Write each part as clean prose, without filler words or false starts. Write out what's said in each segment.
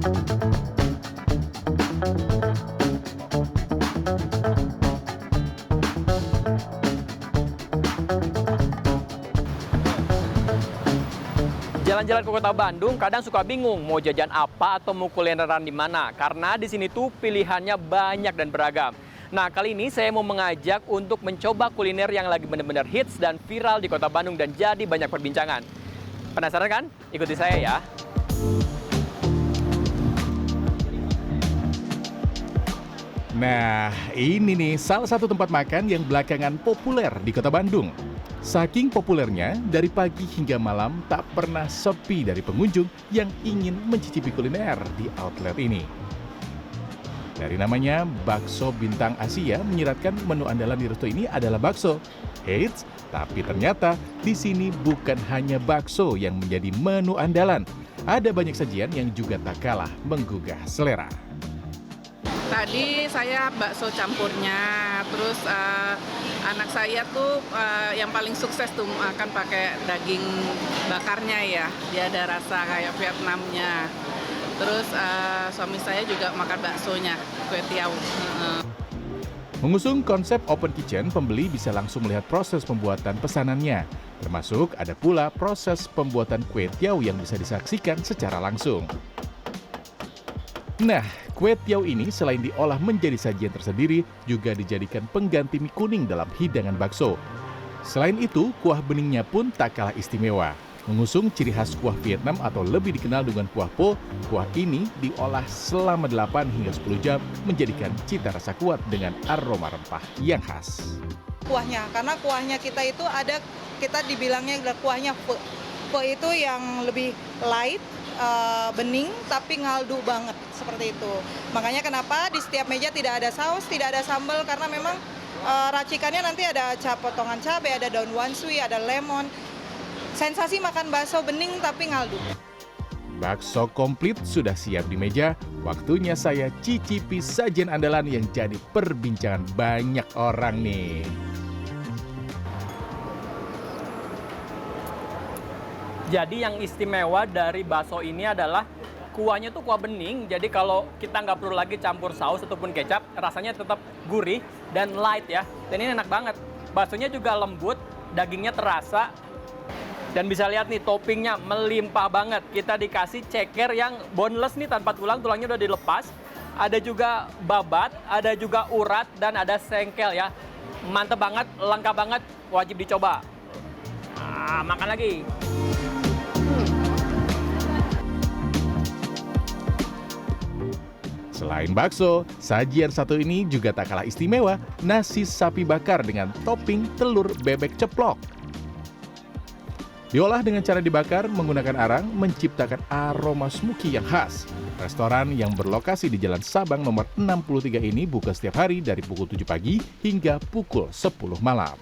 Jalan-jalan ke kota Bandung kadang suka bingung mau jajan apa atau mau kulineran di mana. Karena di sini tuh pilihannya banyak dan beragam. Nah, kali ini saya mau mengajak untuk mencoba kuliner yang lagi benar-benar hits dan viral di kota Bandung dan jadi banyak perbincangan. Penasaran kan? Ikuti saya ya. Nah, ini nih salah satu tempat makan yang belakangan populer di kota Bandung. Saking populernya, dari pagi hingga malam tak pernah sepi dari pengunjung yang ingin mencicipi kuliner di outlet ini. Dari namanya, Bakso Bintang Asia menyiratkan menu andalan di resto ini adalah bakso. Eits, tapi ternyata di sini bukan hanya bakso yang menjadi menu andalan. Ada banyak sajian yang juga tak kalah menggugah selera. Tadi saya bakso campurnya, terus anak saya tuh yang paling sukses tuh makan pakai daging bakarnya ya, dia ada rasa kayak Vietnamnya. Terus suami saya juga makan baksonya, kue tiaw. Mengusung konsep open kitchen, pembeli bisa langsung melihat proses pembuatan pesanannya. Termasuk ada pula proses pembuatan kue tiaw yang bisa disaksikan secara langsung. Nah, kue tiaw ini selain diolah menjadi sajian tersendiri, juga dijadikan pengganti mie kuning dalam hidangan bakso. Selain itu, kuah beningnya pun tak kalah istimewa. Mengusung ciri khas kuah Vietnam atau lebih dikenal dengan kuah po, kuah ini diolah selama 8 hingga 10 jam menjadikan cita rasa kuat dengan aroma rempah yang khas. Kuahnya, karena kuahnya kita itu ada, kita dibilangnya kuahnya pho. Pho itu yang lebih light, bening tapi ngaldu banget seperti itu. Makanya kenapa di setiap meja tidak ada saus, tidak ada sambal, karena memang racikannya nanti ada potongan cabai, ada daun wanshui, ada lemon. Sensasi makan bakso bening tapi ngaldu. Bakso komplit sudah siap di meja, waktunya saya cicipi sajian andalan yang jadi perbincangan banyak orang nih. Jadi yang istimewa dari bakso ini adalah kuahnya tuh kuah bening. Jadi kalau kita nggak perlu lagi campur saus ataupun kecap, rasanya tetap gurih dan light ya. Dan ini enak banget. Baksonya juga lembut, dagingnya terasa. Dan bisa lihat nih toppingnya melimpah banget. Kita dikasih ceker yang boneless nih tanpa tulang, tulangnya udah dilepas. Ada juga babat, ada juga urat, dan ada sengkel ya. Mantep banget, lengkap banget, wajib dicoba. Makan lagi. Selain bakso, sajian satu ini juga tak kalah istimewa, nasi sapi bakar dengan topping telur bebek ceplok. Diolah dengan cara dibakar menggunakan arang, menciptakan aroma smoky yang khas. Restoran yang berlokasi di Jalan Sabang nomor 63 ini buka setiap hari dari pukul 7 pagi hingga pukul 10 malam.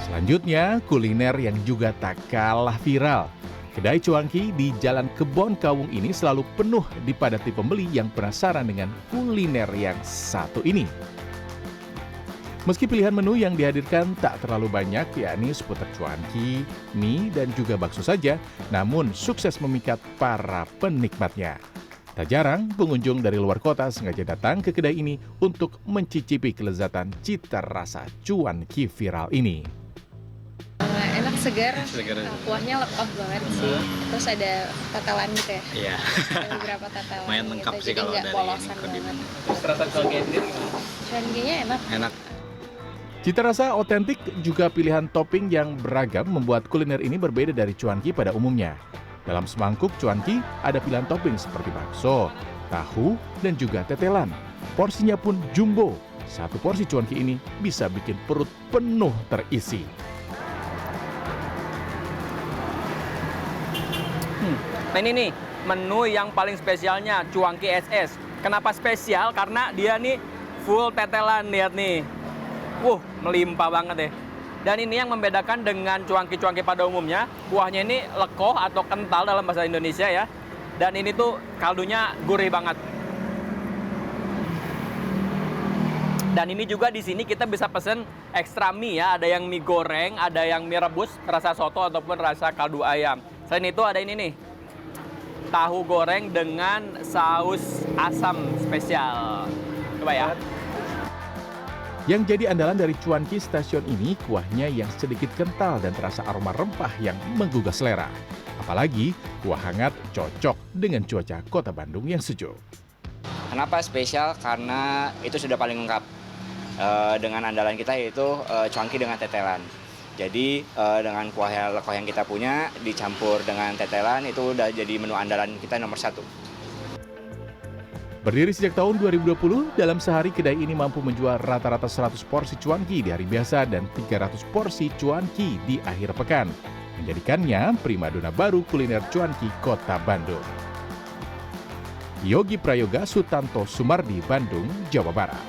Selanjutnya, kuliner yang juga tak kalah viral. Kedai cuanki di Jalan Kebon Kawung ini selalu penuh dipadati pembeli yang penasaran dengan kuliner yang satu ini. Meski pilihan menu yang dihadirkan tak terlalu banyak, yakni seputar cuanki, mie, dan juga bakso saja, namun sukses memikat para penikmatnya. Tak jarang, pengunjung dari luar kota sengaja datang ke kedai ini untuk mencicipi kelezatan cita rasa cuanki viral ini. Enak, segar, kuahnya lengkap banget sih. Terus ada tetelan gitu ya? Iya. Ada beberapa tetelan Lumayan lengkap gitu, sih jadi kalau nggak dari polosan ini banget. Terus rasa cuanki sendiri gimana? Cuankinya enak. Enak. Cita rasa otentik juga pilihan topping yang beragam membuat kuliner ini berbeda dari cuanki pada umumnya. Dalam semangkuk cuanki ada pilihan topping seperti bakso, tahu, dan juga tetelan. Porsinya pun jumbo. Satu porsi cuanki ini bisa bikin perut penuh terisi. Nah ini nih, menu yang paling spesialnya, cuanki SS. Kenapa spesial? Karena dia nih full tetelan, lihat nih. Melimpah banget deh. Dan ini yang membedakan dengan cuanki-cuanki pada umumnya, kuahnya ini lekoh atau kental dalam bahasa Indonesia ya. Dan ini tuh kaldunya gurih banget. Dan ini juga di sini kita bisa pesen ekstra mie ya, ada yang mie goreng, ada yang mie rebus, rasa soto ataupun rasa kaldu ayam. Selain itu ada ini nih, tahu goreng dengan saus asam spesial. Coba ya. Yang jadi andalan dari cuanki stasiun ini, kuahnya yang sedikit kental dan terasa aroma rempah yang menggugah selera. Apalagi kuah hangat cocok dengan cuaca kota Bandung yang sejuk. Kenapa spesial? Karena itu sudah paling lengkap. Dengan andalan kita yaitu cuanki dengan tetelan. Jadi dengan kuah yang kita punya dicampur dengan tetelan itu udah jadi menu andalan kita nomor 1. Berdiri sejak tahun 2020, dalam sehari kedai ini mampu menjual rata-rata 100 porsi cuanki di hari biasa dan 300 porsi cuanki di akhir pekan. Menjadikannya primadona baru kuliner cuanki kota Bandung. Yogi Prayoga, Sutanto Sumardi, Bandung, Jawa Barat.